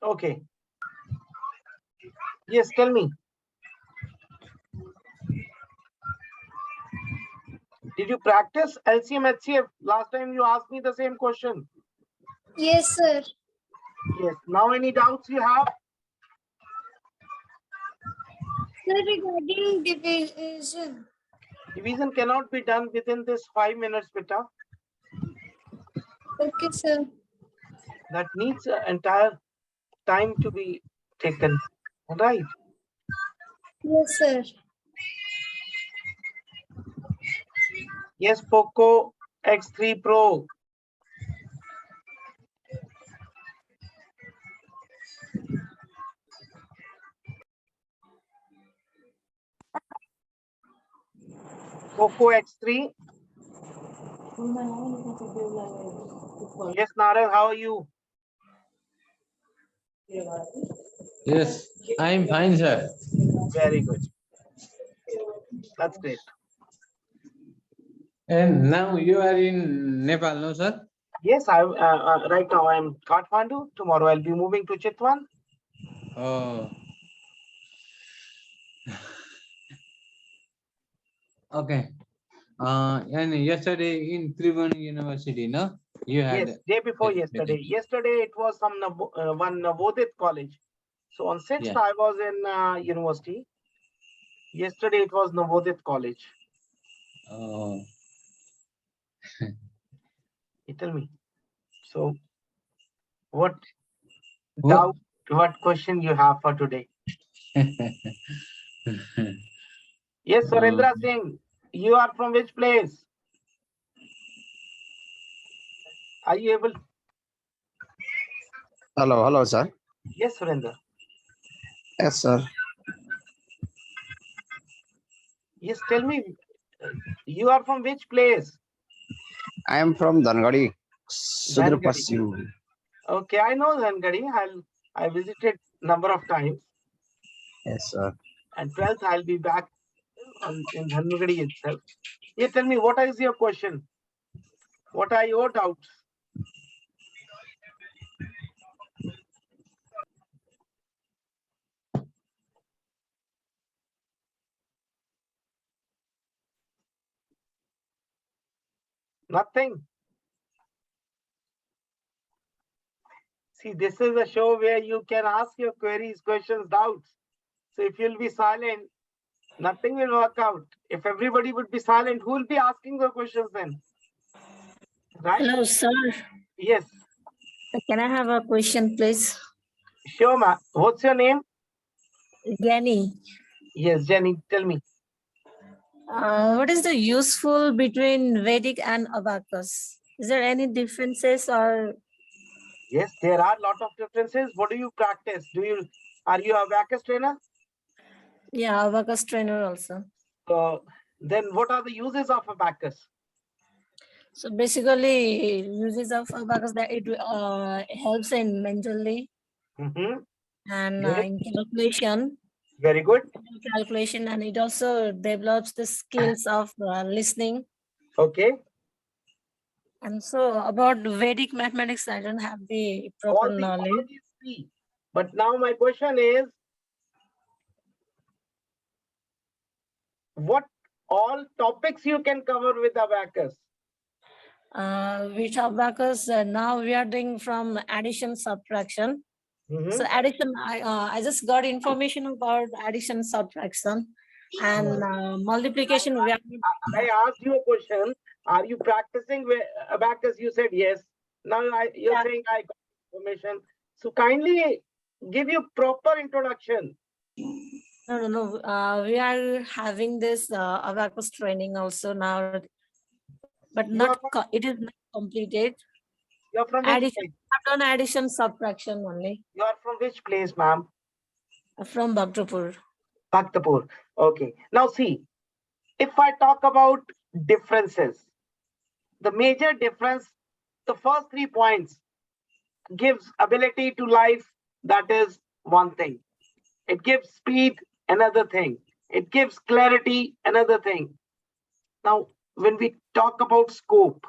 Okay. Yes, tell me. Did you practice LCM HCF? Last time you asked me the same question. Yes, sir. Yes. Now any doubts you have? Sir, regarding division. Division cannot be done within this 5 minutes, beta. Okay, sir. That needs an entire time to be taken. Right. Yes, sir. Yes, Poco X3 Pro. Poco X3. Yes, Narel, how are you? Yes, I am fine, sir. Very good. That's great. And now you are in Nepal, no, sir? Yes, I right now I am Kathmandu. Tomorrow I'll be moving to Chitwan. Oh. Okay. And yesterday in Tribhuvan University, no? You had. Yes, day before yesterday. Yesterday it was some one Navodit college. So on 6th Yeah. I was in university. Yesterday it was Navodit college. Oh. You tell me. So what What? doubt, what question you have for today? Yes, Surendra Singh, you are from which place? Are you able? Hello, sir. Yes, Surendra. Yes, sir. Yes, tell me, you are from which place? I am from Dangadi, Sudra Dhangadi. Pasim. Okay, I know Dhangadi. I visited number of times. Yes, sir. And 12th I'll be back in Dhangadi itself. Yeah, tell me, what is your question? What are your doubts? Nothing. See, this is a show where you can ask your queries, questions, doubts. So if you'll be silent, nothing will work out. If everybody would be silent, who will be asking the questions then? Right? Hello, sir. Yes. Can I have a question, please? Sure, ma. What's your name? Jenny, Yes, Jenny, tell me. what is the useful between Vedic and Abacus? Is there any differences or? Yes, there are a lot of differences. What do you practice? Are you a Abacus trainer? Yeah, Abacus trainer also. Then what are the uses of Abacus? So basically, uses of Abacus that it helps in mentally and Good. in calculation. Very good. Calculation, and it also develops the skills of listening. Okay. And so about Vedic mathematics, I don't have the proper All knowledge. these three. But now my question is, what all topics you can cover with Abacus? With Abacus, now we are doing from addition, subtraction. So addition, I just got information about addition, subtraction, and multiplication. We are. I asked you a question. Are you practicing with Abacus? You said yes. Now you're saying I got information. So kindly give you proper introduction. No. We are having this Abacus training also now, but not it is not completed. You're from addition. which place? I've done addition, subtraction only. You are from which place, ma'am? From Bhaktapur. Bhaktapur. Okay. Now see, if I talk about differences, the major difference, the first 3 points gives ability to life. That is one thing. It gives speed, another thing. It gives clarity, another thing. Now, when we talk about scope,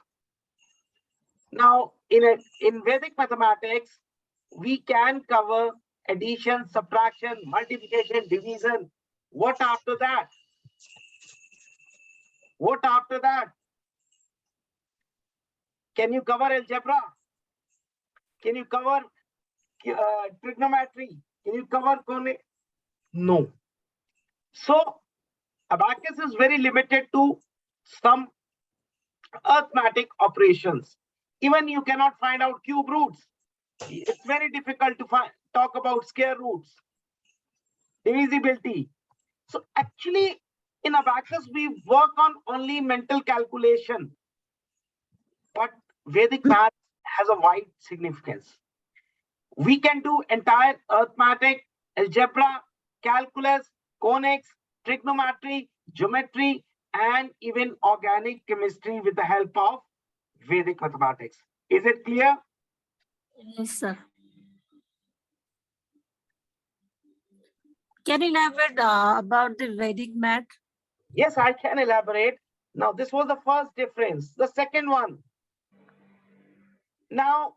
now in Vedic mathematics, we can cover addition, subtraction, multiplication, division. What after that? What after that? Can you cover algebra? Can you cover trigonometry? Can you cover conic? No. So abacus is very limited to some arithmetic operations. Even you cannot find out cube roots. It's very difficult to talk about square roots, divisibility. So actually in abacus, we work on only mental calculation, but Vedic math has a wide significance. We can do entire arithmetic, algebra, calculus, conics, trigonometry, geometry, and even organic chemistry with the help of Vedic mathematics. Is it clear? Yes, sir. Can you elaborate about the Vedic math? Yes, I can elaborate. Now, this was the first difference. The second one. Now,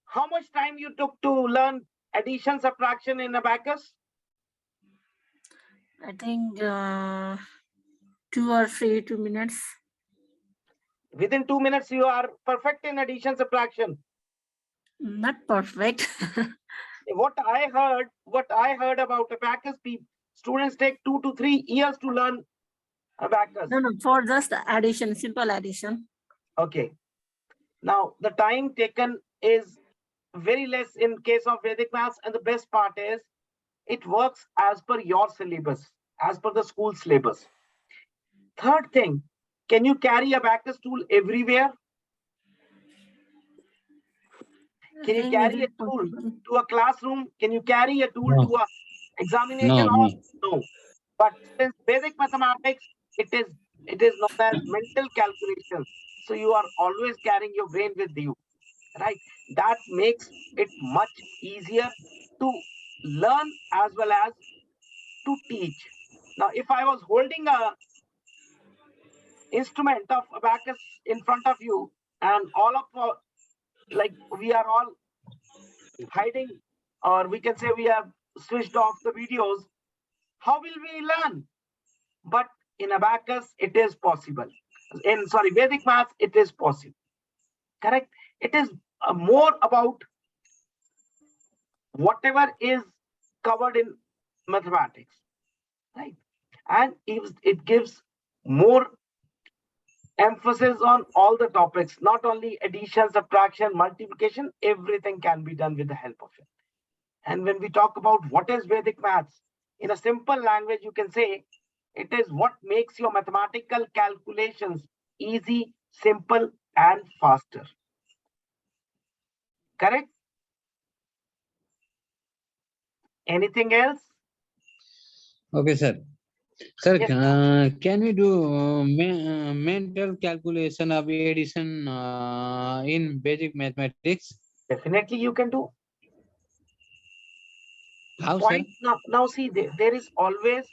how much time you took to learn addition, subtraction in abacus? I think 2 or 2 minutes. Within 2 minutes, you are perfect in addition, subtraction. Not perfect. What I heard about abacus, students take 2 to 3 years to learn abacus. No, for just addition, simple addition. Okay. Now, the time taken is very less in case of Vedic maths, and the best part is it works as per your syllabus, as per the school syllabus. Third thing, can you carry abacus tool everywhere? Can you carry a tool to a classroom? Can you carry a tool No. to a examination No, hall? no. No. But since Vedic mathematics, it is known as mental calculation. So you are always carrying your brain with you, right? That makes it much easier to learn as well as to teach. Now, if I was holding a instrument of abacus in front of you, and all of like we are all hiding, or we can say we have switched off the videos, how will we learn? But in abacus, it is possible. In Vedic maths, it is possible. Correct? It is more about whatever is covered in mathematics, right? And it gives more emphasis on all the topics, not only addition, subtraction, multiplication, everything can be done with the help of it. And when we talk about what is Vedic maths, in a simple language, you can say it is what makes your mathematical calculations easy, simple, and faster. Correct? Anything else? Okay, sir. Sir, Yes. can we do mental calculation of addition in basic mathematics? Definitely you can do. How, sir? Point now see, there is always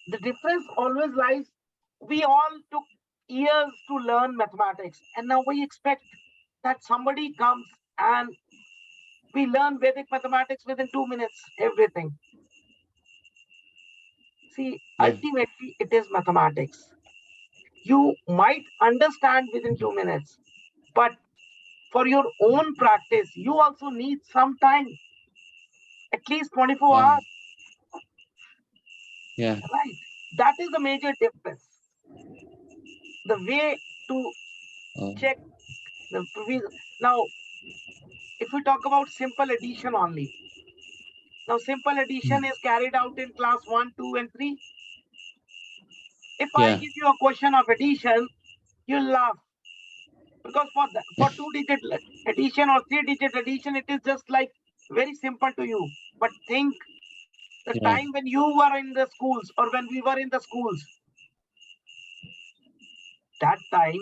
the difference always lies. We all took years to learn mathematics, and now we expect that somebody comes and we learn Vedic mathematics within 2 minutes, everything. See, Yeah. ultimately it is mathematics. You might understand within 2 minutes, but for your own practice, you also need some time, at least 24 hours. Yeah. Right? That is the major difference. The way to check the now, if we talk about simple addition only, now simple addition is carried out in class 1, 2, and 3. If I give you a question of addition, you'll laugh, because for 2-digit addition or 3-digit addition, it is just like very simple to you. But think the time when you were in the schools, or when we were in the schools, that time,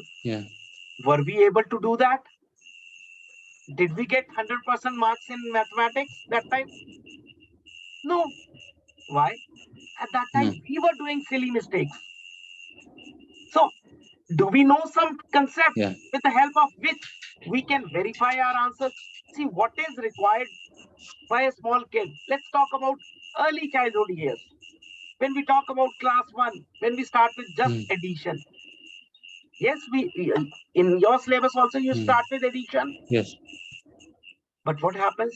were we able to do that? Did we get 100% marks in mathematics that time? No. Why? At that time, we were doing silly mistakes. So Do we know some concept Yeah. with the help of which we can verify our answers? See what is required by a small kid. Let's talk about early childhood years. When we talk about class 1, when we start with just Hmm. addition. Yes, in your syllabus also you Hmm. start with addition. Yes. But what happens?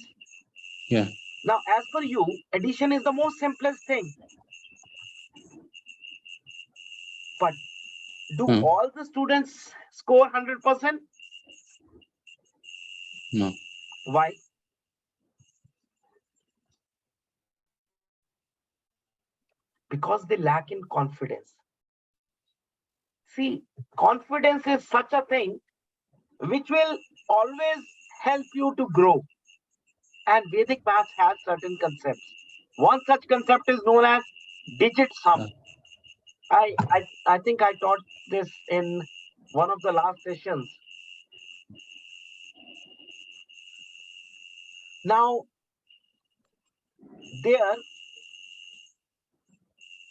Yeah. Now, as per you, addition is the most simplest thing. But do Hmm. all the students score 100%? No. Why? Because they lack in confidence. See, confidence is such a thing which will always help you to grow. And Vedic maths has certain concepts. One such concept is known as digit sum. I think I taught this in one of the last sessions. Now, there,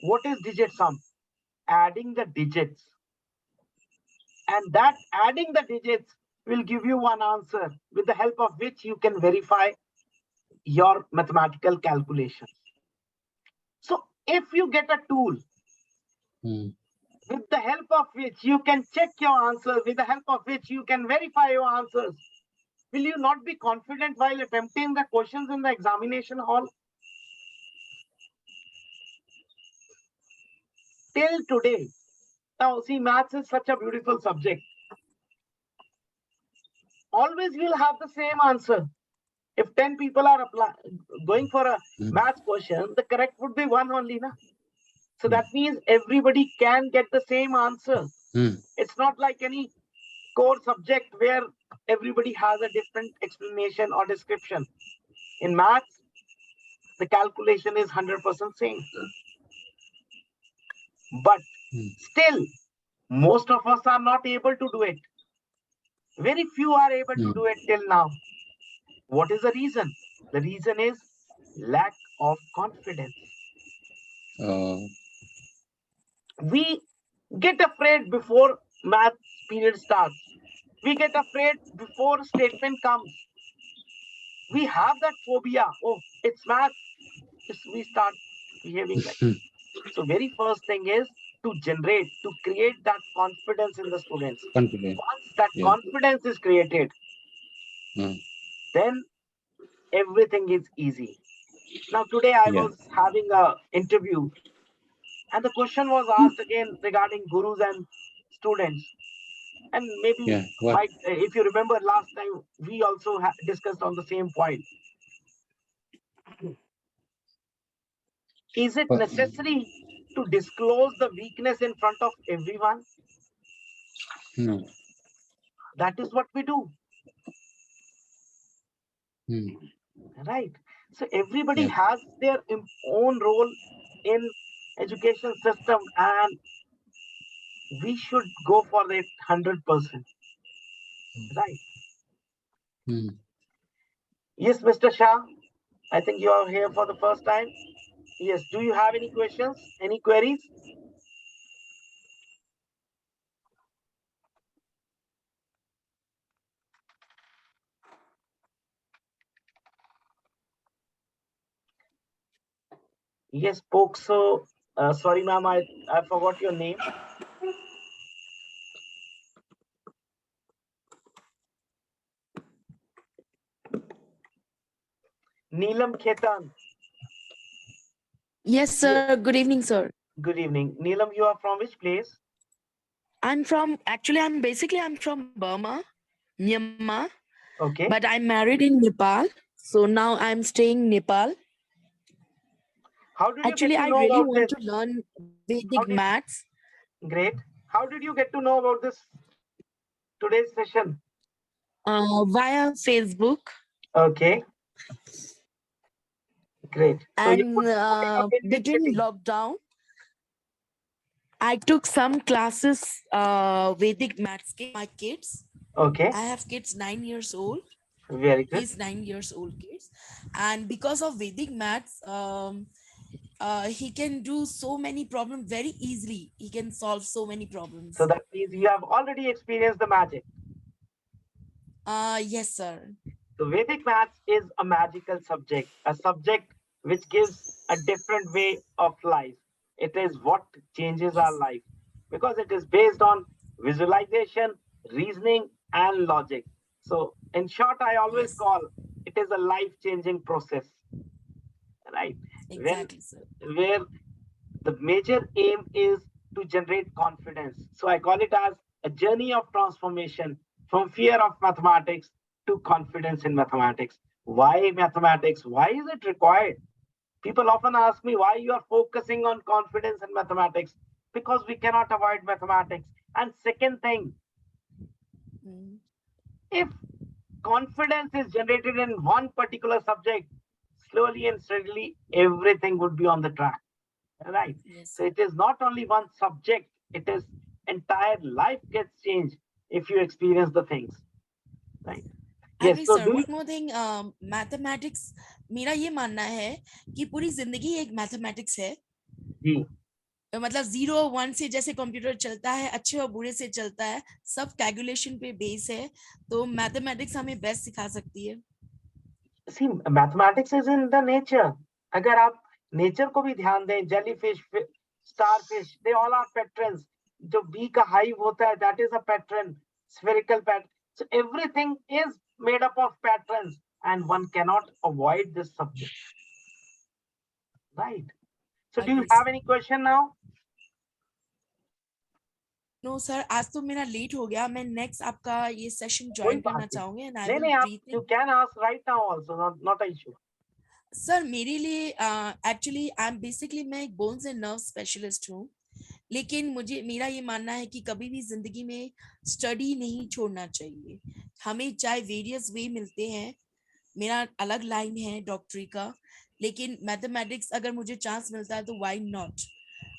what is digit sum? Adding the digits. And that adding the digits will give you one answer with the help of which you can verify your mathematical calculations. So if you get a tool Hmm. with the help of which you can check your answers, with the help of which you can verify your answers, will you not be confident while attempting the questions in the examination hall? Till today. Now, see, maths is such a beautiful subject. Always you'll have the same answer. If 10 people are going for a Hmm. maths question, the correct would be one only. Na? So that means everybody can get the same answer. Hmm. It's not like any core subject where everybody has a different explanation or description. In maths, the calculation is 100% same. But Hmm. still, most of us are not able to do it. Very few are able to Hmm. do it till now. What is the reason? The reason is lack of confidence. We get afraid before math period starts. We get afraid before statement comes. We have that phobia. Oh, it's math. We start behaving like. Hmm. So very first thing is to create that confidence in the students. Confident. Once that Yeah. confidence is created, Hmm. then everything is easy. Now today I Yeah. was having a interview and the question was asked again regarding gurus and students. And maybe Yeah. What? if you remember last time, we also discussed on the same point. Is it What? necessary to disclose the weakness in front of everyone? No. That is what we do, Hmm. right? So everybody Yeah. has their own role in education system, and we should go for it 100%, right? Hmm. Yes, Mr. Shah, I think you are here for the first time. Yes, do you have any questions, any queries? Yes, folks. So, sorry, ma'am, I forgot your name. Neelam Khetan. Yes, sir. Good evening, sir. Good evening. Neelam, you are from which place? I'm from Burma, Myanmar, Okay. but I'm married in Nepal. So now I'm staying in Nepal. How did you get Actually, to I know really about want this? to learn How Vedic did maths. Great. How did you get to know about this today's session? Via Facebook. Okay. Great. So you're And putting up in which between city? lockdown, I took some classes, Vedic maths, my kids. Okay. I have kids 9 years old. Very good. He's 9 years old kids. And because of Vedic maths, he can do so many problems very easily. He can solve so many problems. So that means you have already experienced the magic. Yes, sir. So Vedic maths is a magical subject, a subject which gives a different way of life. It is what changes our Yes. life because it is based on visualization, reasoning, and logic. So, in short, I always Yes. call it is a life-changing process, right? When Exactly, sir. where the major aim is to generate confidence. So I call it as a journey of transformation from fear of mathematics to confidence in mathematics. Why mathematics? Why is it required? People often ask me why you are focusing on confidence in mathematics, because we cannot avoid mathematics. And second thing, Mm. if confidence is generated in one particular subject, slowly and steadily, everything would be on the track. Right. Yes, So sir. it is not only one subject, it is entire life gets changed if you experience the things. Right. Yes. Agree, So sir. do you, One more thing, mathematics, मेरा ये मानना है कि पूरी जिंदगी एक mathematics है। जी, मतलब 0 1 से जैसे कंप्यूटर चलता है, अच्छे और बुरे से चलता है, सब कैलकुलेशन पे बेस है, तो मैथमेटिक्स हमें बेस्ट सिखा सकती है। see, mathematics is in the nature. अगर आप नेचर को भी ध्यान दें, jellyfish, starfish, they all are patterns. जो बी का hive होता है, that is a pattern, spherical pattern. So everything is made up of patterns, and one cannot avoid this subject. Right. So do you Agree, have sir. any question now? No sir, आज तो मेरा late हो गया। मैं next आपका ये session कोई join बात करना नहीं। चाहूंगी एंड आई नहीं विल नहीं, आप breathe you in. Can ask right now also, not a issue. Sir मेरे लिए एक्चुअली आई एम बेसिकली मैं एक बोन्स एंड नर्व स्पेशलिस्ट हूँ, लेकिन मुझे मेरा ये मानना है कि कभी भी जिंदगी में स्टडी नहीं छोड़ना चाहिए। हमें चाहे वेरियस वे मिलते हैं, मेरा अलग लाइन है डॉक्टरी का, लेकिन मैथमेटिक्स अगर मुझे चांस मिलता है तो व्हाई नॉट।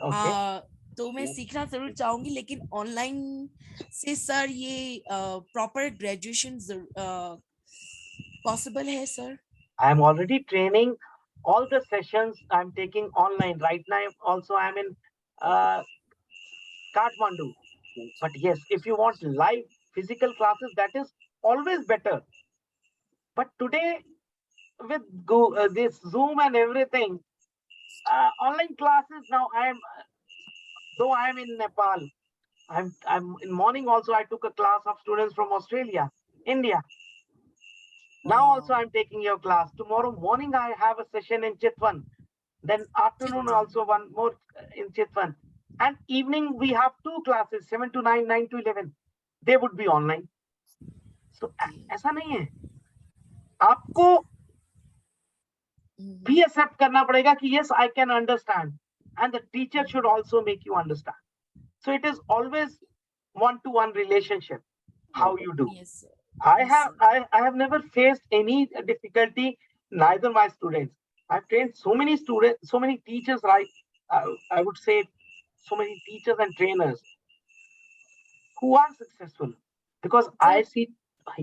ओके। तो मैं सीखना जरूर चाहूंगी, लेकिन ऑनलाइन से सर ये प्रॉपर ग्रेजुएशन पॉसिबल है sir? I am already training all the sessions I'm taking online right now. Also, I'm in Kathmandu. But yes, if you want live physical classes, that is always better. But today, with this Zoom and everything, online classes now. Though I am in Nepal, I'm in morning also. I took a class of students from Australia, India. Now also I'm taking your class. Tomorrow morning I have a session in Chitwan. Then afternoon Chitwan. also one more in Chitwan. And evening we have two classes, 7 to 9, 9 to 11. They would be online. So ऐसा नहीं है. आपको भी accept करना पड़ेगा कि yes, I can understand. And the teacher should also make you understand. So it is always one-to-one relationship. How you do. Yes, sir. I Yes, have sir. I have never faced any difficulty, neither my students. I've trained so many students, so many teachers, right? I would say so many teachers and trainers who are successful because I Sir, see,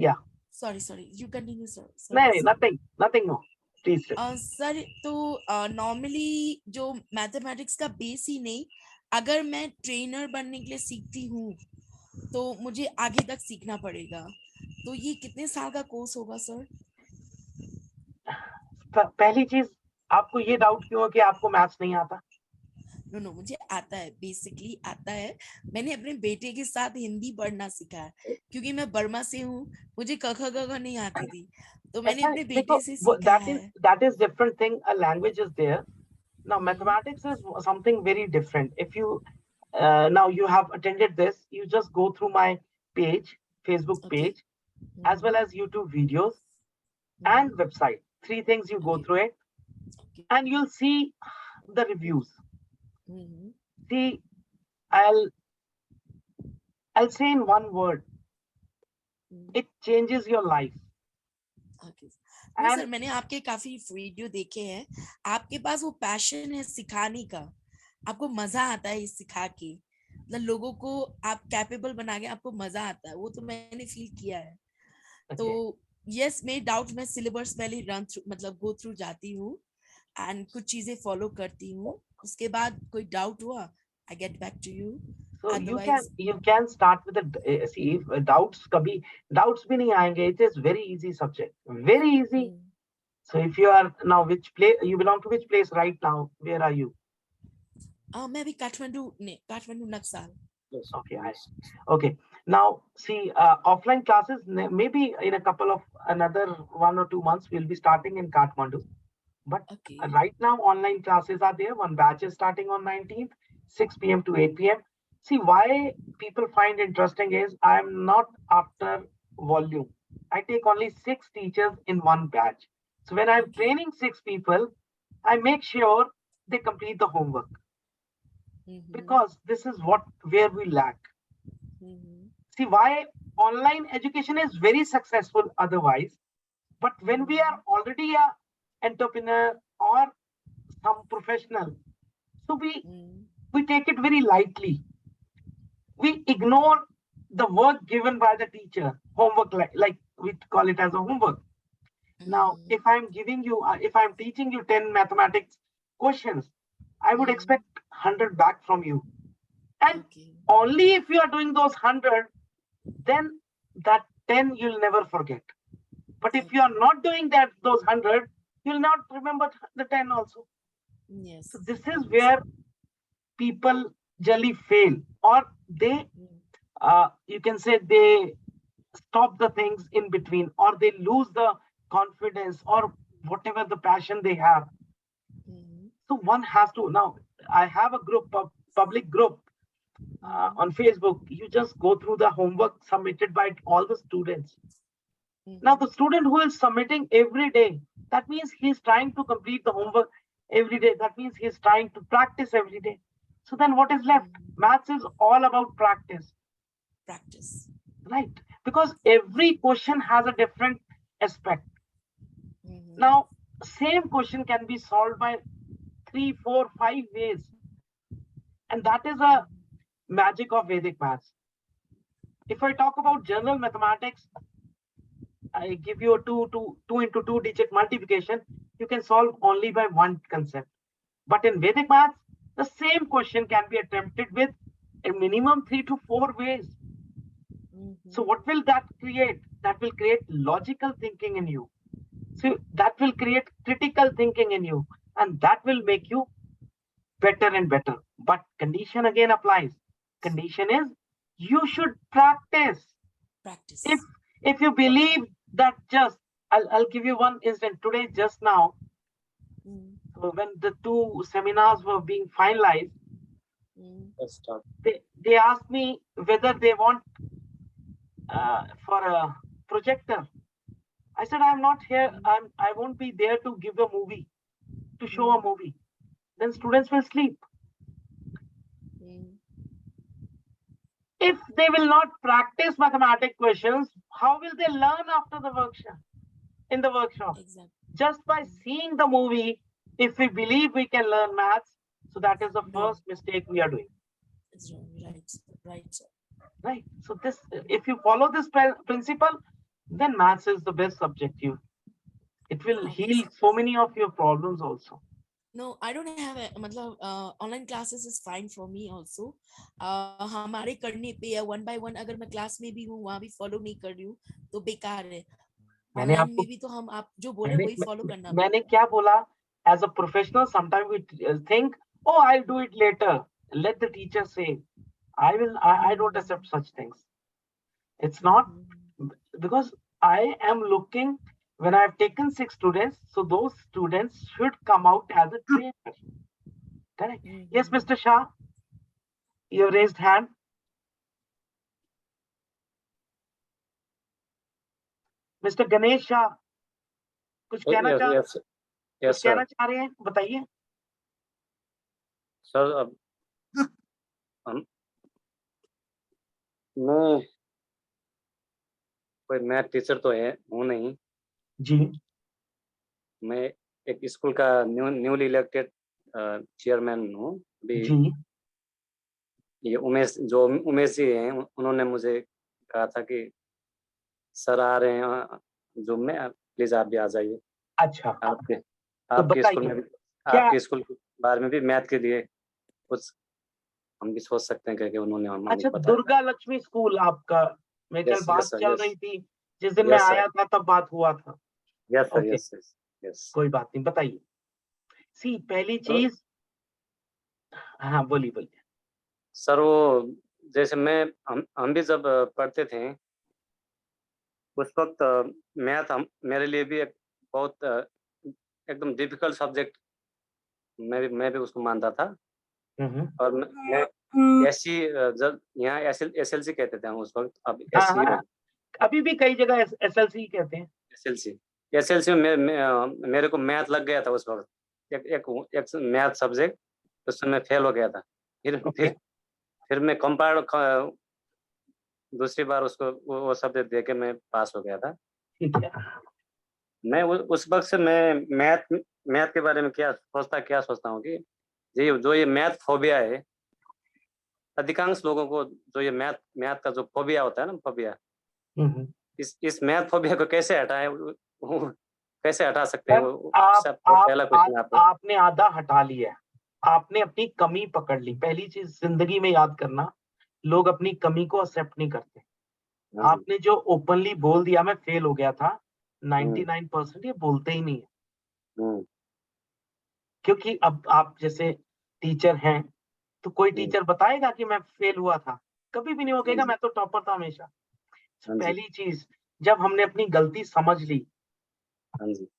yeah, sorry, you continue, sir. no, Sorry, sir. nothing more. Please. Sir तो normally जो mathematics का base ही नहीं, अगर मैं trainer बनने के लिए सीखती हूँ तो मुझे आगे तक सीखना पड़ेगा, तो ये कितने साल का कोर्स होगा सर? पहली चीज, आपको ये डाउट क्यों है कि आपको मैथ्स नहीं आता? नो मुझे आता है, बेसिकली आता है। मैंने अपने बेटे के साथ हिंदी पढ़ना सीखा है, क्योंकि मैं बर्मा से हूँ, मुझे क ख ग घ नहीं आती थी, तो मैंने ऐसा अपने देखो, बेटे से सीखा है। that is different thing. A language is there. Now mathematics is something very different. If you now you have attended this, you just go through my page, Facebook Okay. page, as well as YouTube videos and website. Three things you go Okay. through it, Okay. and you'll see the reviews. Mhm. See, I'll say in one word, it changes your life. Okay. नहीं And sir, मैंने आपके काफी video देखे हैं, आपके पास वो passion है सिखाने का, आपको मजा आता है ये सिखा के, मतलब लोगों को आप कैपेबल बना के आपको मजा आता है, वो तो मैंने फील किया है। तो okay, यस, मेरे डाउट, मैं सिलेबस पहले रन थ्रू मतलब गो थ्रू जाती हूँ, एंड कुछ चीजें फॉलो करती हूँ, उसके बाद कोई डाउट हुआ I get back to you. So Otherwise, you can start with the see if doubts kabhi doubts bhi nahi aayenge. It is very easy subject, very easy. So if you are now which place you belong to, which place right now? Where are you? मैं भी काठमांडू नक्सल। Okay, okay. Now see offline classes maybe in a couple of another 1 or 2 months we'll be starting in Kathmandu. But Okay. right now online classes are there. One batch is starting on 19th, 6 p.m. to 8 p.m. See why people find interesting is I'm not after volume. I take only 6 teachers in one batch. So when I'm training 6 people, I make sure they complete the homework because this is where we lack. See why online education is very successful otherwise, but when we are already a entrepreneur or some professional, so we take it very lightly. We ignore the work given by the teacher, homework, like we call it as a homework. Now, if I'm giving you, if I'm teaching you 10 mathematics questions, I would expect 100 back from you. And only if you are doing those 100, then that 10 you'll never forget. But if you are not doing those 100, you'll not remember the 10 also. Yes. So this is where people generally fail, or they, you can say they stop the things in between, or they lose the confidence or whatever the passion they have. So one has to, now I have a group, a public group on Facebook. You just go through the homework submitted by all the students. Now the student who is submitting every day, that means he's trying to complete the homework every day. That means he's trying to practice every day. So then what is left? Maths is all about practice. Practice. Right. Because every question has a different aspect. Now, same question can be solved by 3, 4, 5 ways. And that is a magic of Vedic maths. If I talk about general mathematics, I give you a 2 into 2 digit multiplication. You can solve only by one concept. But in Vedic maths, the same question can be attempted with a minimum 3 to 4 ways. So what will that create? That will create logical thinking in you. So that will create critical thinking in you, and that will make you better and better. But condition again applies. Condition is you should practice. Practice. If you believe that just, I'll give you one instance today, just now. So when the 2 seminars were being finalized, they asked me whether they want for a projector. I said, I'm not here. I won't be there to give a movie, to show a movie. Then students will sleep. If they will not practice mathematics questions, how will they learn after the workshop? In the workshop, Exactly. just by seeing the movie, if we believe we can learn maths, so that is the first mistake we are doing. It's wrong. Right, sir. Right. So this, if you follow this principle, then maths is the best subject. It will heal so many of your problems also. No, I don't have a मतलब online classes is fine for me also. हमारे करने पे या 1 by 1 अगर मैं class में भी हूँ वहाँ भी फॉलो नहीं कर रही हूँ तो बेकार है. ऑनलाइन में भी तो हम आप जो बोले वही फॉलो करना. मैंने क्या बोला? As a professional, sometimes we think, oh, I'll do it later. Let the teacher say. I don't accept such things. It's not, because I am looking, when I have taken 6 students, so those students should come out as a trainer. Correct? Yes, Mr. Shah, you raised hand. Mr. Ganesh Shah, कुछ कहना चाह रहे हैं? बताइए. Sir अब मैं कोई math teacher तो हूँ नहीं जी. मैं एक स्कूल का न्यूली इलेक्टेड चेयरमैन हूँ जी. ये उमेश जी हैं, उन्होंने मुझे कहा था कि सर आ रहे हैं जूम में, प्लीज आप भी आ जाइए. अच्छा, आपके स्कूल में आपके स्कूल के बारे में भी मैथ के लिए कुछ हम भी सोच सकते हैं क्योंकि उन्होंने हमें अच्छा, बताया। दुर्गा लक्ष्मी स्कूल आपका, मेरे ख्याल Yes, बात yes, sir, चल yes. रही थी जिस दिन मैं Yes, sir. आया था, तब बात हुआ था। Yes sir, Okay. Yes yes yes. कोई बात नहीं, बताइए। सी पहली तो- चीज, हाँ बोलिए बोलिए। सर वो जैसे हम भी जब पढ़ते थे उस वक्त मैथ हम मेरे लिए भी एक बहुत एकदम डिफिकल्ट सब्जेक्ट मैं भी उसको मानता था। और मैं ऐसी जब यहाँ एसएलसी कहते थे हम उस वक्त, अब हाँ एससी हाँ, अभी भी कई जगह एसएलसी कहते हैं। एसएलसी में मेरे को मैथ लग गया था उस वक्त, एक मैथ सब्जेक्ट, उसमें मैं फेल हो गया था। फिर मैं कंपाउंड दूसरी बार उसको वो सब्जेक्ट दे के मैं पास हो गया था। ठीक है। मैं उस वक्त से मैं मैथ के बारे में क्या सोचता हूँ कि ये मैथ फोबिया है, अधिकांश लोगों को जो ये मैथ का जो फोबिया होता है ना, फोबिया, इस मैथ फोबिया को कैसे हटाएं, कैसे हटा सकते हैं? वो सब पहला क्वेश्चन आपको। आपने आधा हटा लिया है, आपने अपनी कमी पकड़ ली। पहली चीज जिंदगी में याद करना, लोग अपनी कमी को एक्सेप्ट नहीं करते। आपने जो ओपनली बोल दिया मैं फेल हो गया था, 99% ये बोलते ही नहीं है। क्योंकि अब आप जैसे टीचर हैं, तो कोई टीचर बताएगा कि मैं फेल हुआ था? कभी भी नहीं हो कहेगा मैं तो टॉपर था हमेशा। पहली चीज, जब हमने अपनी गलती समझ ली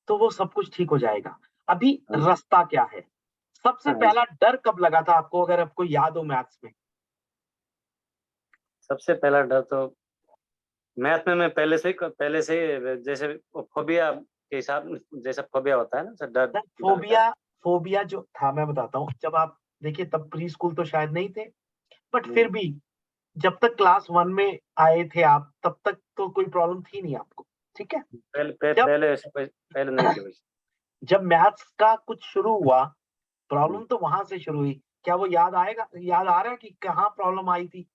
तो वो सब कुछ ठीक हो जाएगा। अभी रास्ता क्या है? सबसे पहला डर कब लगा था आपको, अगर आपको याद हो मैथ्स में? सबसे पहला डर तो मैथ में मैं पहले से जैसे फोबिया के हिसाब, जैसा फोबिया होता है ना सर, डर। फोबिया जो था मैं बताता हूँ। जब आप देखिए, तब प्री स्कूल तो शायद नहीं थे, बट फिर भी जब तक क्लास 1 में आए थे आप, तब तक तो कोई प्रॉब्लम थी नहीं आपको, ठीक है? पहले नहीं थी वैसे। जब मैथ्स का कुछ शुरू हुआ, प्रॉब्लम तो वहां से शुरू हुई। क्या वो याद आ रहा है कि कहाँ प्रॉब्लम आई थी?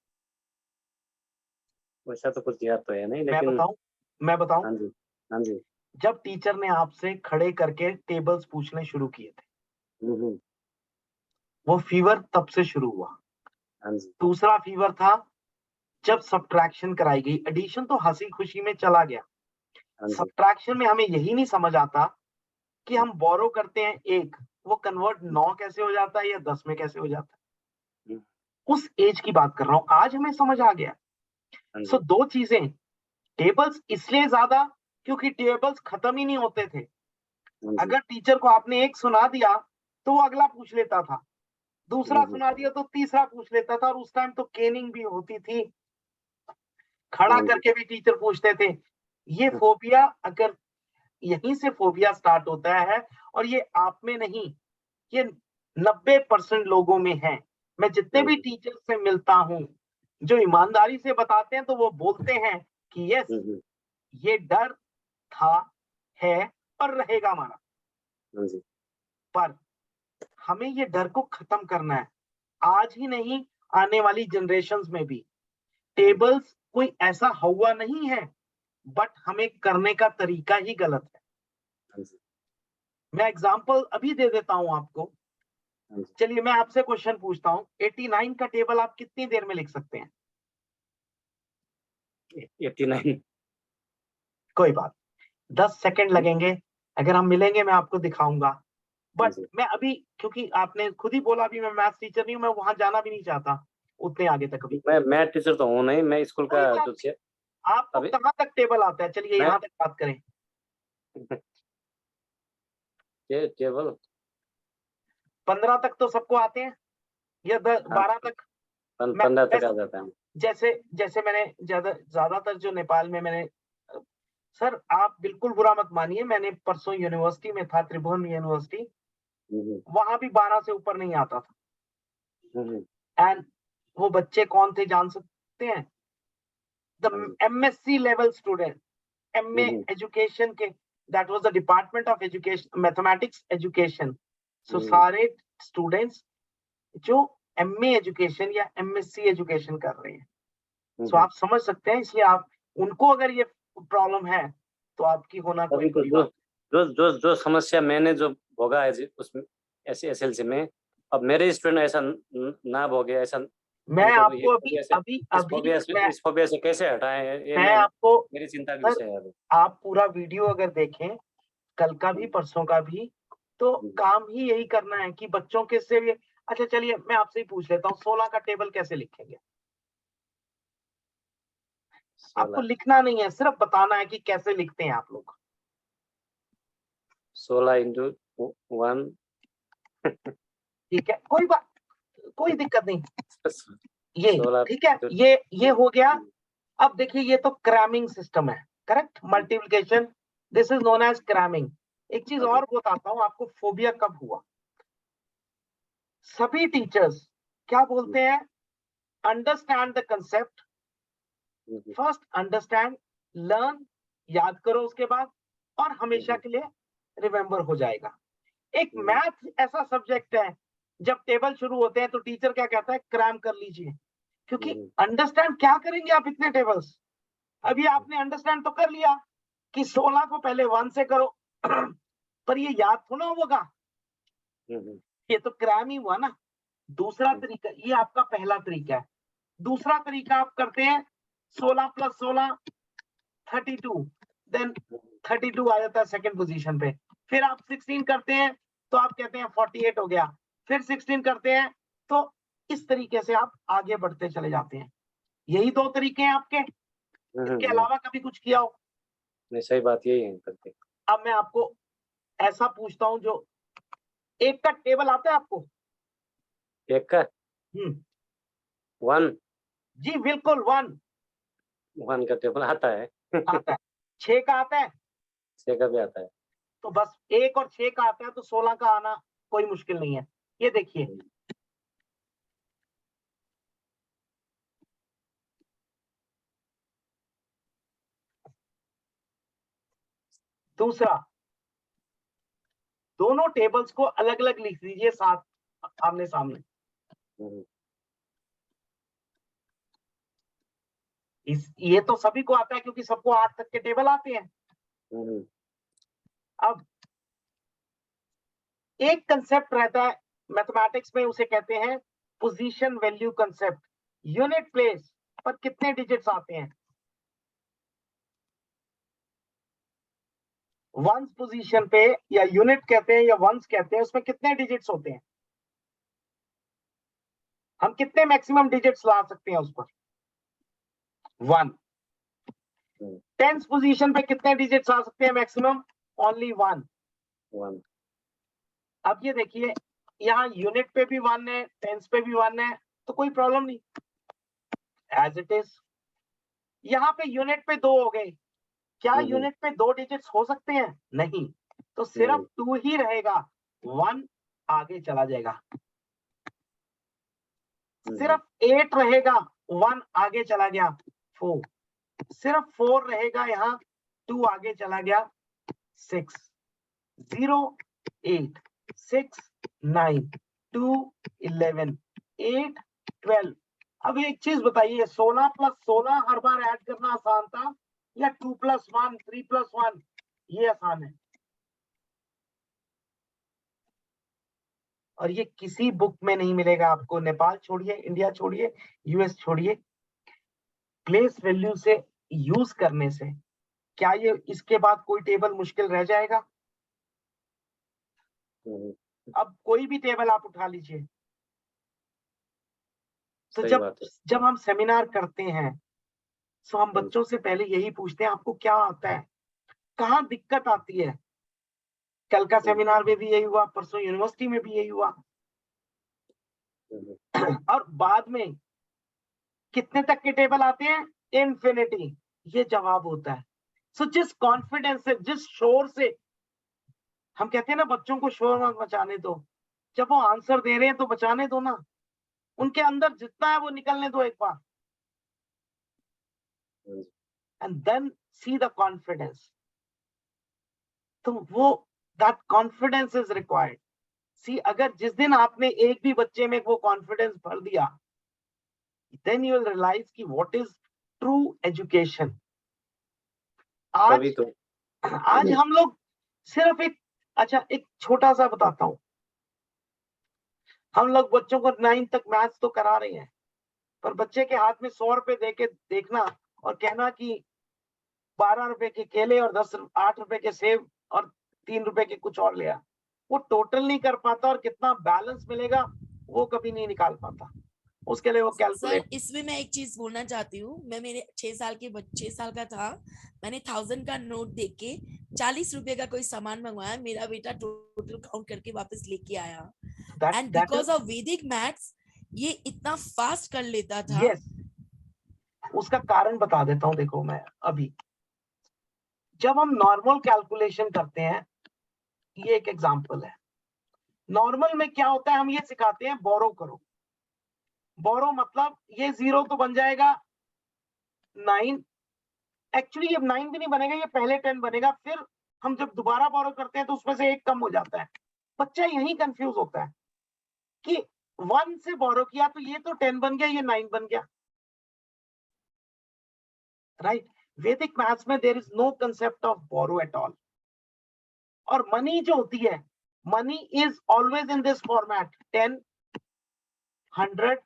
वैसा तो कुछ याद तो है नहीं, मैं लेकिन बताऊं? हाँ जी, हाँ जी। जब टीचर ने आपसे खड़े करके टेबल्स पूछने शुरू किए थे, वो फीवर तब से शुरू हुआ। हाँ जी। दूसरा फीवर था जब सब्ट्रैक्शन कराई गई। एडिशन तो हंसी खुशी में चला गया, सब्ट्रैक्शन में हमें यही नहीं समझ आता कि हम बोरो करते हैं एक, वो कन्वर्ट 9 कैसे हो जाता है या 10 में कैसे हो जाता है। उस एज की बात कर रहा हूं, आज हमें समझ आ गया। सो दो चीजें, टेबल्स इसलिए ज्यादा क्योंकि टेबल्स खत्म ही नहीं होते थे। अगर टीचर को आपने एक सुना दिया तो वो अगला पूछ लेता था, दूसरा सुना दिया तो तीसरा पूछ लेता था, और उस टाइम तो केनिंग भी होती थी, खड़ा करके भी टीचर पूछते थे। ये फोबिया, अगर यहीं से फोबिया स्टार्ट होता है, और ये आप में नहीं, ये 90% लोगों में है। मैं जितने भी टीचर से मिलता हूं, जो ईमानदारी से बताते हैं, तो वो बोलते हैं कि यस, ये डर था, है और रहेगा हमारा। पर हमें ये डर को खत्म करना है, आज ही नहीं, आने वाली जनरेशंस में भी। टेबल्स कोई ऐसा हुआ नहीं है, बट हमें करने का तरीका ही गलत है। मैं एग्जांपल अभी दे देता हूं आपको। चलिए मैं आपसे क्वेश्चन पूछता हूं, 89 का टेबल आप कितनी देर में लिख सकते हैं? 89? कोई बात, 10 सेकंड लगेंगे। अगर हम मिलेंगे मैं आपको दिखाऊंगा। बट मैं अभी, क्योंकि आपने खुद ही बोला अभी मैं मैथ्स टीचर नहीं हूं, मैं वहां जाना भी नहीं चाहता उतने आगे तक। अभी मैं मैथ टीचर तो हूँ नहीं, मैं स्कूल का जो आपको कहाँ तक टेबल आता है? चलिए यहाँ तक बात करें। टेबल 15 तक तो सबको आते हैं, या 12 तक? 15 तक आ जाता है। जैसे मैंने ज्यादातर जो नेपाल में मैंने, सर आप बिल्कुल बुरा मत मानिए, मैंने परसों यूनिवर्सिटी में था, त्रिभुवन यूनिवर्सिटी, वहां भी 12 से ऊपर नहीं आता था। एंड वो बच्चे कौन थे जान सकते हैं? The MSc level student, MA education के, that was the department of education, mathematics education. So सारे स्टूडेंट्स जो एमए एजुकेशन या एमएससी एजुकेशन कर रहे हैं। सो आप समझ सकते हैं, इसलिए आप उनको अगर ये प्रॉब्लम है तो आपकी होना कोई जो समस्या मैंने जो भोगा है जी, उसमें SSLC में। अब मेरे स्टूडेंट ऐसा नाब हो गया, ऐसा मैं उनको आपको अभी इस अभी अभी मैं इस फोबिया से कैसे हटाएं, ये मैं आपको मेरी चिंता का सर, विषय है अभी। आप पूरा वीडियो अगर देखें, कल का भी परसों का भी, तो काम ही यही करना है कि बच्चों के से भी। अच्छा चलिए मैं आपसे ही पूछ लेता हूँ, 16 का टेबल कैसे लिखेंगे? आपको 16 लिखना नहीं है, सिर्फ बताना है कि कैसे लिखते हैं आप लोग। 16 इंटू 1। ठीक है, कोई बात, कोई दिक्कत नहीं। ये 16 ठीक है, ये हो गया। अब देखिए ये तो क्रैमिंग सिस्टम है, correct? Multiplication, this is known as cramming. एक चीज और बताता हूँ आपको, फोबिया कब हुआ। सभी टीचर्स क्या बोलते हैं? Understand the concept first, understand, learn, याद करो उसके बाद, और हमेशा के लिए रिमेंबर हो जाएगा। एक मैथ ऐसा सब्जेक्ट है, जब टेबल शुरू होते हैं तो टीचर क्या कहता है? क्रैम कर लीजिए, क्योंकि अंडरस्टैंड क्या करेंगे आप इतने टेबल्स? अभी आपने अंडरस्टैंड तो कर लिया कि 16 को पहले 1 से करो, पर ये याद थोड़ा होगा, ये तो क्रैम ही हुआ ना। दूसरा तरीका, ये आपका पहला तरीका है। दूसरा तरीका आप करते हैं 16 + 16 32, देन 32 आ जाता है सेकंड पोजीशन पे। फिर आप 16 करते हैं तो आप कहते हैं 48 हो गया, फिर 16 करते हैं, तो इस तरीके से आप आगे बढ़ते चले जाते हैं। यही 2 तरीके हैं आपके, इसके अलावा कभी कुछ किया हो? नहीं, सही बात यही है करते। अब मैं आपको ऐसा पूछता हूं, जो एक का टेबल आता है आपको? एक का 1 जी बिल्कुल, 1 का टेबल आता है। आता है। 6 का आता है? 6 का भी आता है। तो बस 1 और 6 का आता है, तो 16 का आना कोई मुश्किल नहीं है। ये देखिए, दूसरा, दोनों टेबल्स को अलग अलग लिख दीजिए, साथ आमने सामने। ये तो सभी को आता है, क्योंकि सबको 8 तक के टेबल आते हैं। अब एक कंसेप्ट रहता है मैथमेटिक्स में, उसे कहते हैं position value concept. Unit place पर कितने डिजिट्स आते हैं? वंस पोजीशन पे, या यूनिट कहते हैं या वंस कहते हैं, उसमें कितने डिजिट्स होते हैं? हम कितने मैक्सिमम डिजिट्स ला सकते हैं उस पर? 1। टेंस पोजीशन पे कितने डिजिट्स आ सकते हैं मैक्सिमम? ओनली 1। अब ये देखिए, यहाँ यूनिट पे भी 1 है, टेंस पे भी 1 है, तो कोई प्रॉब्लम नहीं, एज इट इज। यहाँ पे यूनिट पे 2 हो गए, क्या यूनिट पे 2 डिजिट्स हो सकते हैं? नहीं, तो सिर्फ 2 ही रहेगा, 1 आगे चला जाएगा। सिर्फ 8 रहेगा, 1 आगे चला गया, 4। सिर्फ 4 रहेगा, यहाँ 2 आगे चला गया, 6। 0 8 6 9 2 11 8 12। अब एक चीज बताइए, 16 + 16 हर बार ऐड करना आसान था, या 2 + 1 3 + 1 ये आसान है? और ये किसी बुक में नहीं मिलेगा आपको। नेपाल छोड़िए, इंडिया छोड़िए, यूएस छोड़िए, प्लेस वैल्यू से यूज करने से क्या ये इसके बाद कोई टेबल मुश्किल रह जाएगा? अब कोई भी टेबल आप उठा लीजिए, तो जब हम सेमिनार करते हैं, तो हम बच्चों से पहले यही पूछते हैं, आपको क्या आता है, कहाँ दिक्कत आती है? कल का सेमिनार में भी यही हुआ, परसों यूनिवर्सिटी में भी यही हुआ। और बाद में कितने तक के टेबल आते हैं? इन्फिनिटी, ये जवाब होता है। सो जिस कॉन्फिडेंस से, जिस शोर से, हम कहते हैं ना बच्चों को शोर मत मचाने दो, जब वो आंसर दे रहे हैं तो बचाने दो ना, उनके अंदर जितना है वो निकलने दो एक बार, and then see the confidence. तो वो that confidence is required. See, अगर जिस दिन आपने एक भी बच्चे में वो कॉन्फिडेंस भर दिया, then you will realize कि what is true education। आज हम लोग सिर्फ एक, अच्छा एक छोटा सा बताता हूँ, हम लोग बच्चों को 9 तक मैथ्स तो करा रहे हैं, पर बच्चे के हाथ में 100 रुपए दे के देखना और कहना कि 12 रुपए के केले और 8 रुपए के सेब और 3 रुपए के कुछ और लिया, वो टोटल नहीं कर पाता और कितना बैलेंस मिलेगा वो कभी नहीं निकाल पाता। उसके लिए वो सर कैलकुलेट। इसमें मैं एक चीज बोलना चाहती हूँ। मैं मेरे 6 साल का था, मैंने 1000 का नोट देख के 40 रुपए का कोई सामान मंगवाया, मेरा बेटा टोटल काउंट करके वापस लेके आया। एंड बिकॉज ऑफ वैदिक मैथ्स ये इतना फास्ट कर लेता था। यस, उसका कारण बता देता हूँ। देखो मैं अभी जब हम नॉर्मल कैलकुलेशन करते हैं, ये एक एग्जांपल है। नॉर्मल में क्या होता है, हम ये सिखाते हैं बोरो करो। बोरो मतलब ये 0 तो बन जाएगा 9, एक्चुअली ये 9 भी नहीं बनेगा, ये पहले 10 बनेगा, फिर हम जब दोबारा बोरो करते हैं तो उसमें से एक कम हो जाता है। बच्चा यही कंफ्यूज होता है कि 1 से बोरो किया तो ये तो 10 बन गया, ये 9 बन गया, राइट। वैदिक मैथ्स में there is no concept of borrow at all. और मनी जो होती है, money is always in this format 10, 100,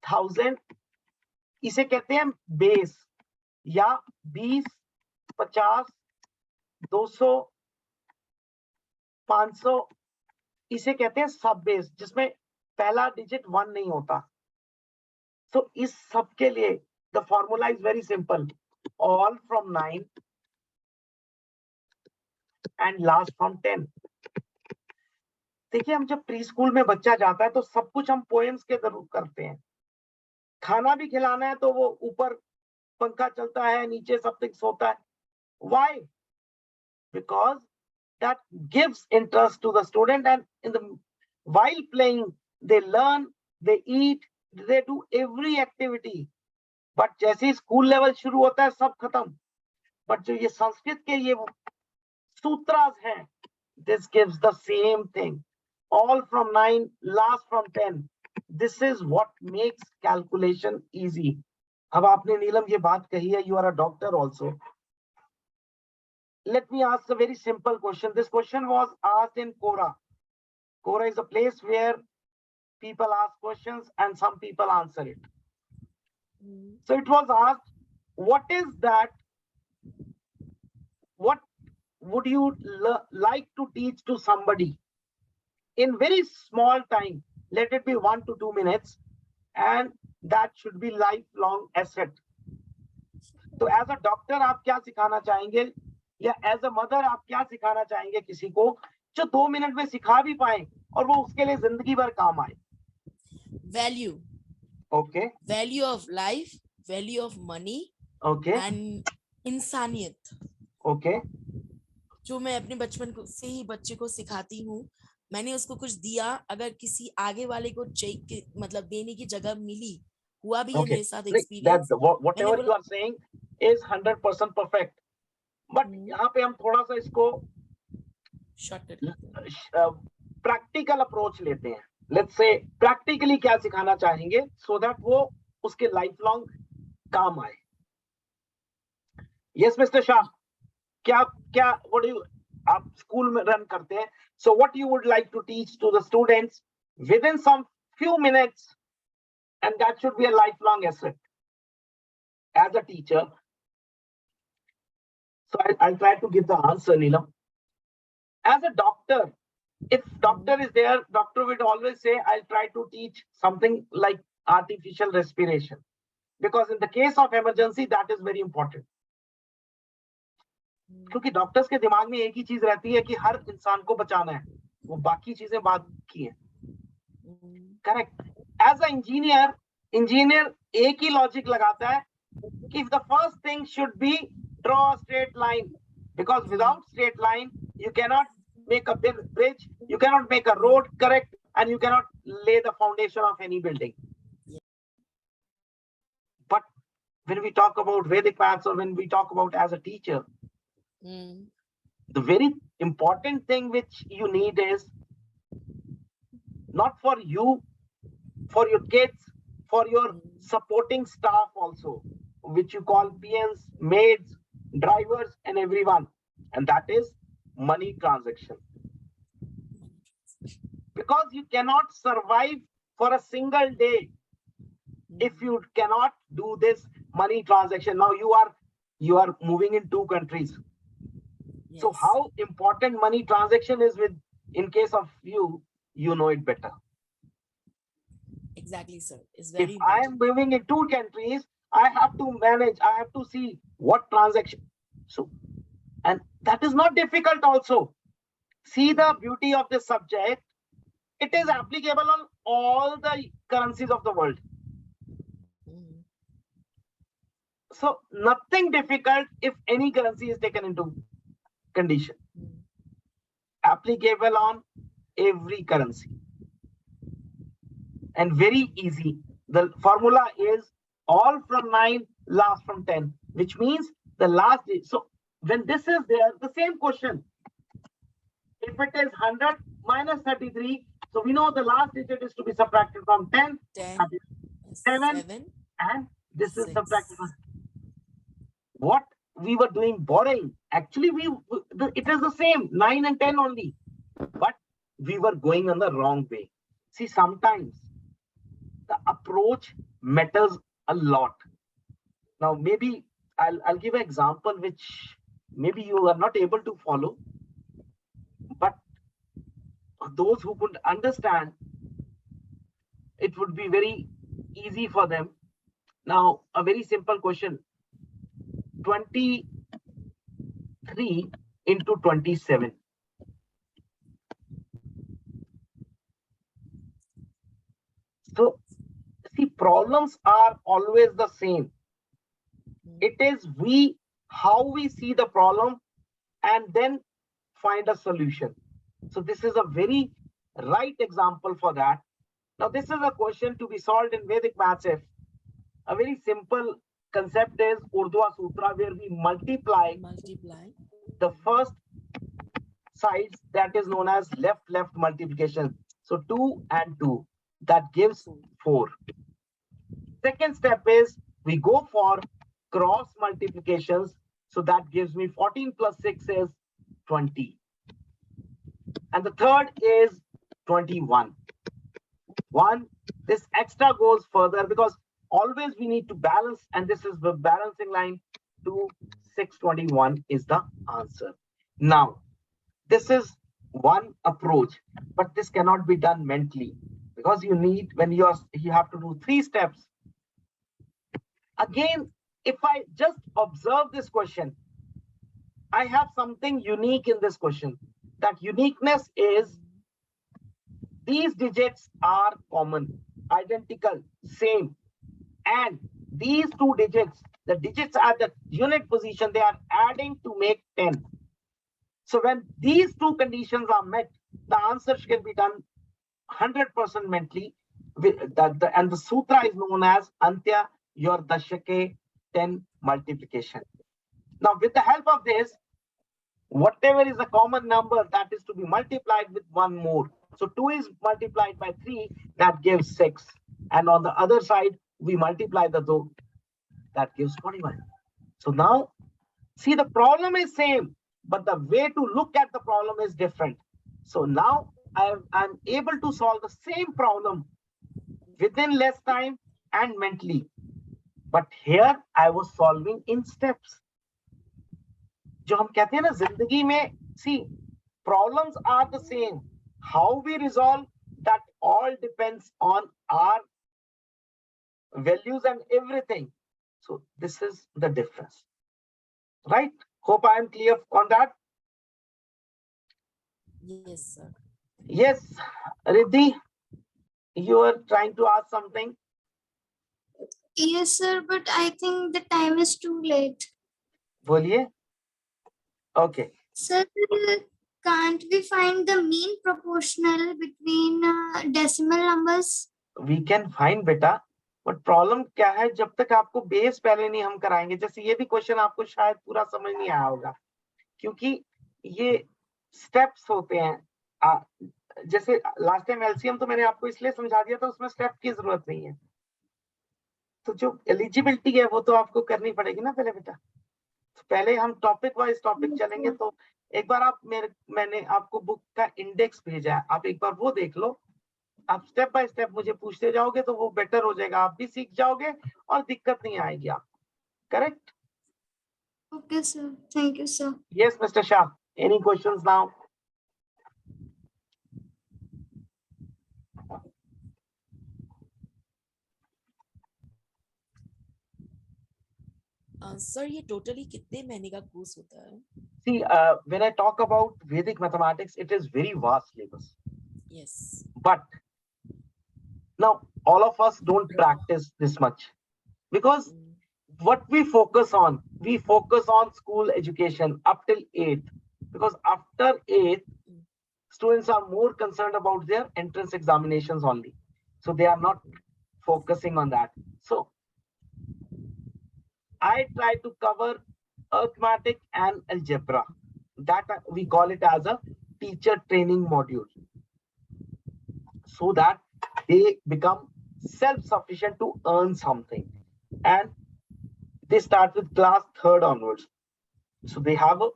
1000। इसे कहते हैं बेस, या 20, 50, 200, 500, इसे कहते हैं सब बेस, जिसमें पहला डिजिट 1 नहीं होता। तो इस सब के लिए the formula is very simple, all from 9 and last from 10। देखिए, हम जब प्री स्कूल में बच्चा जाता है तो सब कुछ हम पोएम्स के जरूर करते हैं। खाना भी खिलाना है तो वो ऊपर पंखा चलता है, नीचे सब कुछ होता है। Why? Because that gives interest to the student, and while playing they learn, they eat, they do every activity. but जैसे ही स्कूल लेवल शुरू होता है सब खत्म। बट जो ये संस्कृत के ये सूत्रास हैं, this gives the same thing, all from 9, last from 10. this is what makes calculation easy. अब आपने नीलम ये बात कही है, you are a doctor also. Let me ask a very simple question. This question was asked in Quora. Quora is a place where people ask questions and some people answer it. So it was asked, what is that? What would you like to teach to somebody in very small time? Let it be 1 to 2 minutes, and that should be lifelong asset. तो as a doctor आप क्या सिखाना चाहेंगे, या as a mother आप क्या सिखाना चाहेंगे किसी को जो 2 मिनट में सिखा भी पाए और वो उसके लिए जिंदगी भर काम आए? Value, okay, value of life, value of money okay, and इंसानियत, ओके, जो मैं अपने बचपन से ही बच्चे को सिखाती हूँ। मैंने उसको कुछ दिया, अगर किसी आगे वाले को चाहिए मतलब देने की जगह मिली, हुआ भी है मेरे साथ experience. whatever you are saying is 100% perfect. But यहाँ पे हम थोड़ा सा इसको प्रैक्टिकल अप्रोच लेते हैं। लेट्स से प्रैक्टिकली क्या सिखाना चाहेंगे सो दैट वो उसके लाइफ लॉन्ग काम आए। यस मिस्टर शाह, क्या क्या व्हाट यू, आप स्कूल में रन करते हैं, so what you would like to teach to the students within some few minutes, and that should be a lifelong asset as a teacher. So I'll try to give the answer, Neelam. As a doctor, if doctor is there, doctor would always say, I'll try to teach something like artificial respiration. Because in the case of emergency, that is very important. क्योंकि doctors के दिमाग में एक ही चीज रहती है कि हर इंसान को बचाना है, वो बाकी चीजें बात की है। करेक्ट। एज अ इंजीनियर एक ही लॉजिक लगाता है कि the first thing should be draw a straight line, because without straight line you cannot make a bridge, you cannot make a road, correct, and you cannot lay the foundation of any building. But when we talk about Vedic maths, or when we talk about as a teacher, the very important thing which you need is not for you, for your kids, for your supporting staff also, which you call PNs, maids, drivers, and everyone, and that is money transaction. because you cannot survive for a single day if you cannot do this money transaction. Now you are moving in 2 countries. So Yes. how important money transaction is with, in case of you, you know it better. Exactly, sir. It's If very I am important. moving in 2 countries, I have to manage, I have to see what transaction. So, and that is not difficult also. See the beauty of this subject. It is applicable on all the currencies of the world. Mhm. So nothing difficult if any currency is taken into condition. Mhm. Applicable on every currency. And very easy. The formula is all from 9, last from 10, which means the last. So when this is there, the same question. If it is 100 minus 33, so we know the last digit is to be subtracted from 10, 10, that is 7, 7, and this is 6. subtracted from what we were doing, borrowing. Actually, it is the same 9 and 10 only, but we were going on the wrong way. See, sometimes the approach matters a lot. Now, maybe I'll give an example which maybe you are not able to follow, but those who could understand, it would be very easy for them. Now, a very simple question: 23 into 27. So, see, problems are always the same. It is how we see the problem and then find a solution. So this is a very right example for that. Now this is a question to be solved in Vedic Maths. If a very simple concept is Urdhva Sutra, where we multiply the first sides, that is known as left multiplication. So 2 and 2, that gives 4. Second step is we go for cross multiplications. So that gives me 14 plus 6 is 20. And the third is 21. This extra goes further because always we need to balance, and this is the balancing line. 2, 621 is the answer. Now, this is one approach, but this cannot be done mentally because you need, when you have to do 3 steps. Again, if I just observe this question, I have something unique in this question. That uniqueness is these digits are common, identical, same. And these 2 digits, the digits at the unit position, they are adding to make 10. So when these 2 conditions are met, the answer can be done 100% mentally. And the sutra is known as Antya your Dashake 10 multiplication. Now, with the help of this, whatever is a common number, that is to be multiplied with 1 more. So 2 is multiplied by 3, that gives 6. And on the other side, we multiply the 2, that gives 21. So now, see, the problem is same, but the way to look at the problem is different. So now I'm able to solve the same problem within less time and mentally. But here I was solving in steps. जो हम कहते हैं ना जिंदगी में, see, problems are the same. How we resolve, that all depends on our values and everything. So this is the difference, right? Hope I am clear on that. Yes, sir. Yes, Riddhi, you are trying to ask something. Yes, sir, but I think the time is too late. बोलिए. Okay. Sir, can't we find the mean proportional between decimal numbers? We can find बेटा, but problem क्या है, जब तक आपको base पहले नहीं हम कराएंगे. जैसे ये भी क्वेश्चन आपको शायद पूरा समझ नहीं आया होगा, क्योंकि ये स्टेप्स होते हैं. जैसे लास्ट टाइम एलसीएम तो मैंने आपको इसलिए समझा दिया था, उसमें स्टेप की जरूरत नहीं है. तो जो एलिजिबिलिटी है वो तो आपको करनी पड़ेगी ना पहले बेटा. पहले हम टॉपिक वाइज टॉपिक चलेंगे, तो एक बार आप मैंने आपको बुक का इंडेक्स भेजा है, आप एक बार वो देख लो। आप स्टेप बाय स्टेप मुझे पूछते जाओगे तो वो बेटर हो जाएगा, आप भी सीख जाओगे और दिक्कत नहीं आएगी आप। Correct? Okay, sir. Thank you, sir. Yes, Mr. Shah. Any questions now? Sir ये टोटली कितने महीने का कोर्स होता है? See, when I talk about Vedic mathematics, it is very vast syllabus. Yes. But now all of us don't practice this much because what we focus on school education up till 8th, because after 8th students are more concerned about their entrance examinations only, so they are not focusing on that. So I try to cover arithmetic and algebra, that we call it as a teacher training module, so that they become self-sufficient to earn something. And they start with class 3rd onwards, so they have a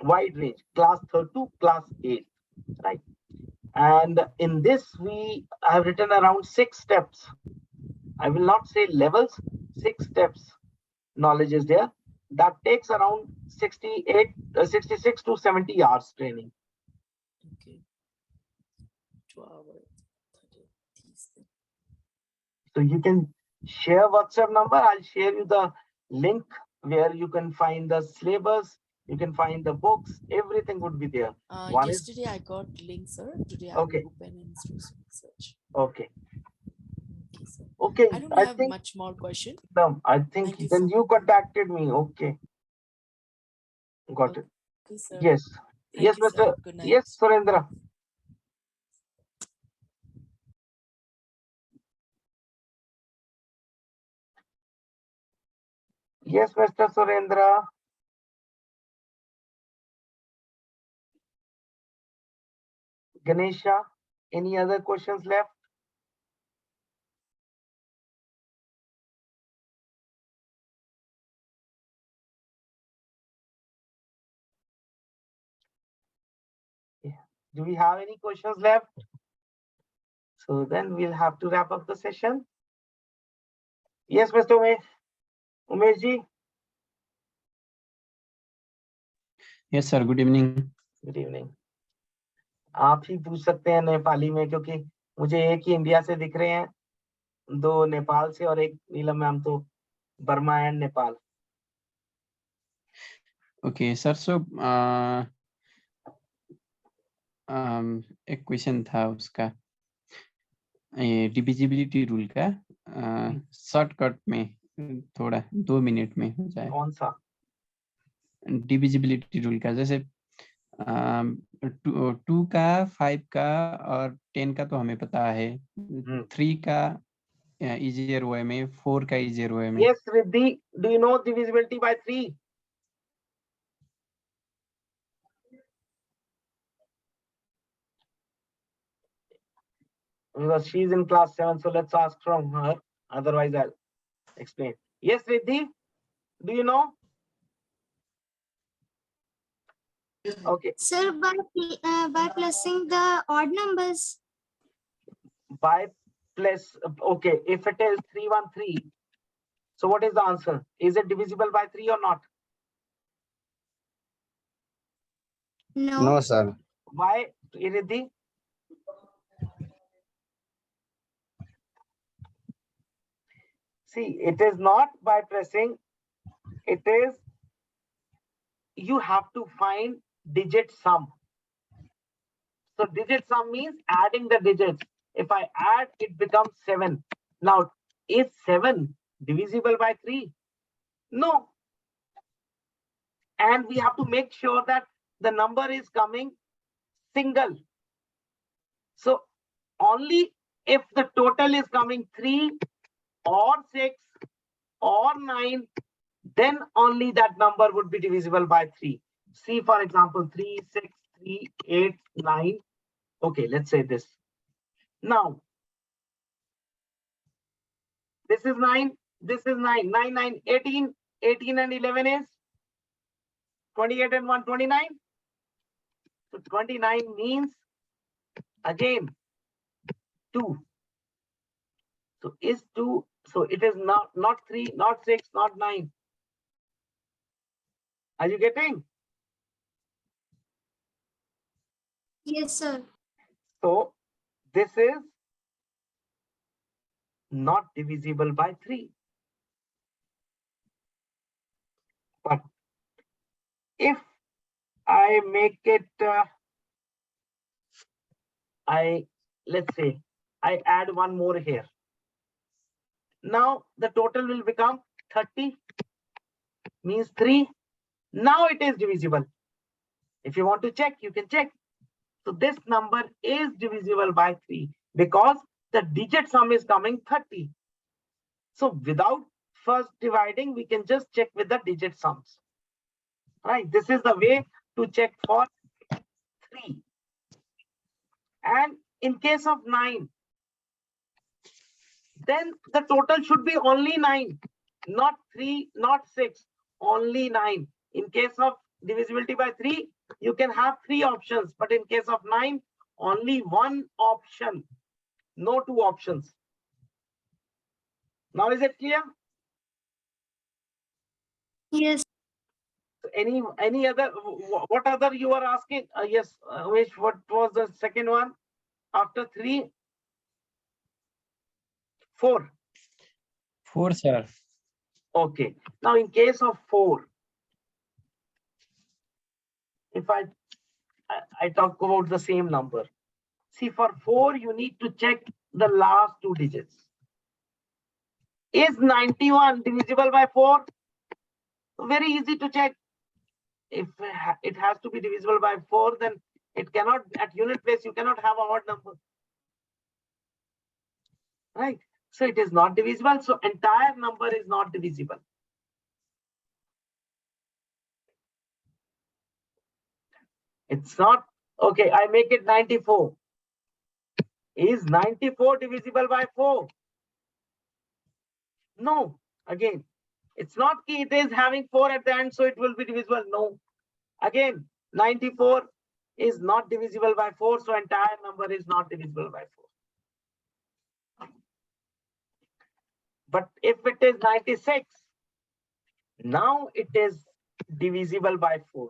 wide range, class 3rd to class 8, right? And in this we have written around 6 steps. I will not say levels, 6 steps knowledge is there. That takes around 66 to 70 hours training. Okay. 2 hours. 30. So you can share WhatsApp number. I'll share you the link where you can find the syllabus, you can find the books, everything would be there. One is- Yesterday I got link, sir. Today I Okay. will open and search. Okay. Okay, sir. Okay. I don't have think much more question. no, I think Thank you, then sir. you contacted me. Okay. Got it. Okay, sir. Yes. Thank Yes, you, sir. Mr. Good night. Yes, Surendra. Yes, Mr. Surendra. Ganesha, any other questions left? Do we have any questions left? So then we'll have to wrap up the session. Yes, Mr. Umesh. Umesh ji. Yes, sir. Good evening. Good evening. आप ही पूछ सकते हैं नेपाली में, क्योंकि मुझे एक ही India से दिख रहे हैं, 2 नेपाल से और एक नीलम मैम तो Burma and Nepal. Okay, sir. So, एक क्वेश्चन था उसका, डिविजिबिलिटी रूल का शॉर्टकट में थोड़ा 2 मिनट में हो जाए. कौन सा? डिविजिबिलिटी रूल का, जैसे 2 का, 5 का और 10 का तो हमें पता है, 3 का इजियर वे में, 4 का इजियर वे में. Yes, Riddhi, do you know divisibility by 3? Because she's in class 7, so let's ask from her. Otherwise, I'll explain. Yes, Riddhi, do you know? Okay, Sir, by placing the odd numbers. by plus, okay, if it is 313, so what is the answer? Is it divisible by 3 or not? No. No, sir. Why, Riddhi? See, it is not by pressing, it is, you have to find digit sum. So digit sum means adding the digits. If I add, it becomes 7. Now, is 7 divisible by 3? No. And we have to make sure that the number is coming single. So only if the total is coming 3 or 6 or 9, then only that number would be divisible by 3. See, for example, 3, 6, 3, 8, 9. Okay, let's say this. Now, this is 9, this is 9, 9, 9, 18, 18 and 11 is 28 and 1, 29. So 29 means again 2. So is 2. So it is not 3, not 6, not 9. Are you getting? Yes, sir. So this is not divisible by 3. But if I make it, let's say I add one more here. Now the total will become 30, means 3. Now it is divisible. If you want to check, you can check. So this number is divisible by 3 because the digit sum is coming 30. So without first dividing, we can just check with the digit sums. Right? This is the way to check for 3. And in case of 9, then the total should be only 9, not 3, not 6, only 9. In case of divisibility by 3, you can have 3 options, but in case of 9, only 1 option, no 2 options. Now is it clear? Yes. Any other, what other you are asking? Yes, Umesh, what was the second one after 3? 4. 4, sir. Okay. Now in case of 4, if I talk about the same number. See, for 4, you need to check the last 2 digits. Is 91 divisible by 4? Very easy to check. If it has to be divisible by 4, then it cannot, at unit place, you cannot have an odd number. Right? So it is not divisible. So entire number is not divisible. It's not. Okay, I make it 94. Is 94 divisible by 4? No. Again, it's not key. It is having 4 at the end, so it will be divisible. No. Again, 94 is not divisible by 4, so entire number is not divisible by 4. But if it is 96, now it is divisible by 4.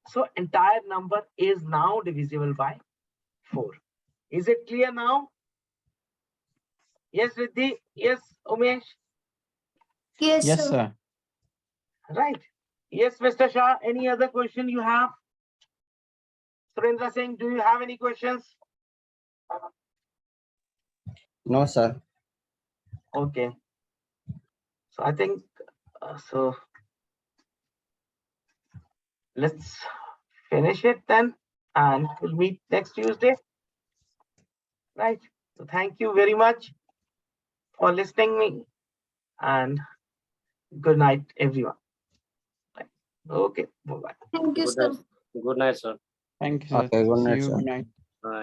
So entire number is now divisible by 4. Is it clear now? Yes, Riddhi? Yes, Umesh? Yes, Yes, sir. sir. Right. Yes, Mr. Shah, any other question you have? Surendra Singh, do you have any questions? No, sir. Okay. So I think, so let's finish it then and we'll meet next Tuesday. Right. So thank you very much for listening me and good night, everyone. Right. Okay. Bye-bye. Thank you, Good sir. night. Good night, sir. Thank you, sir. Okay, good See night, you. sir. Good night.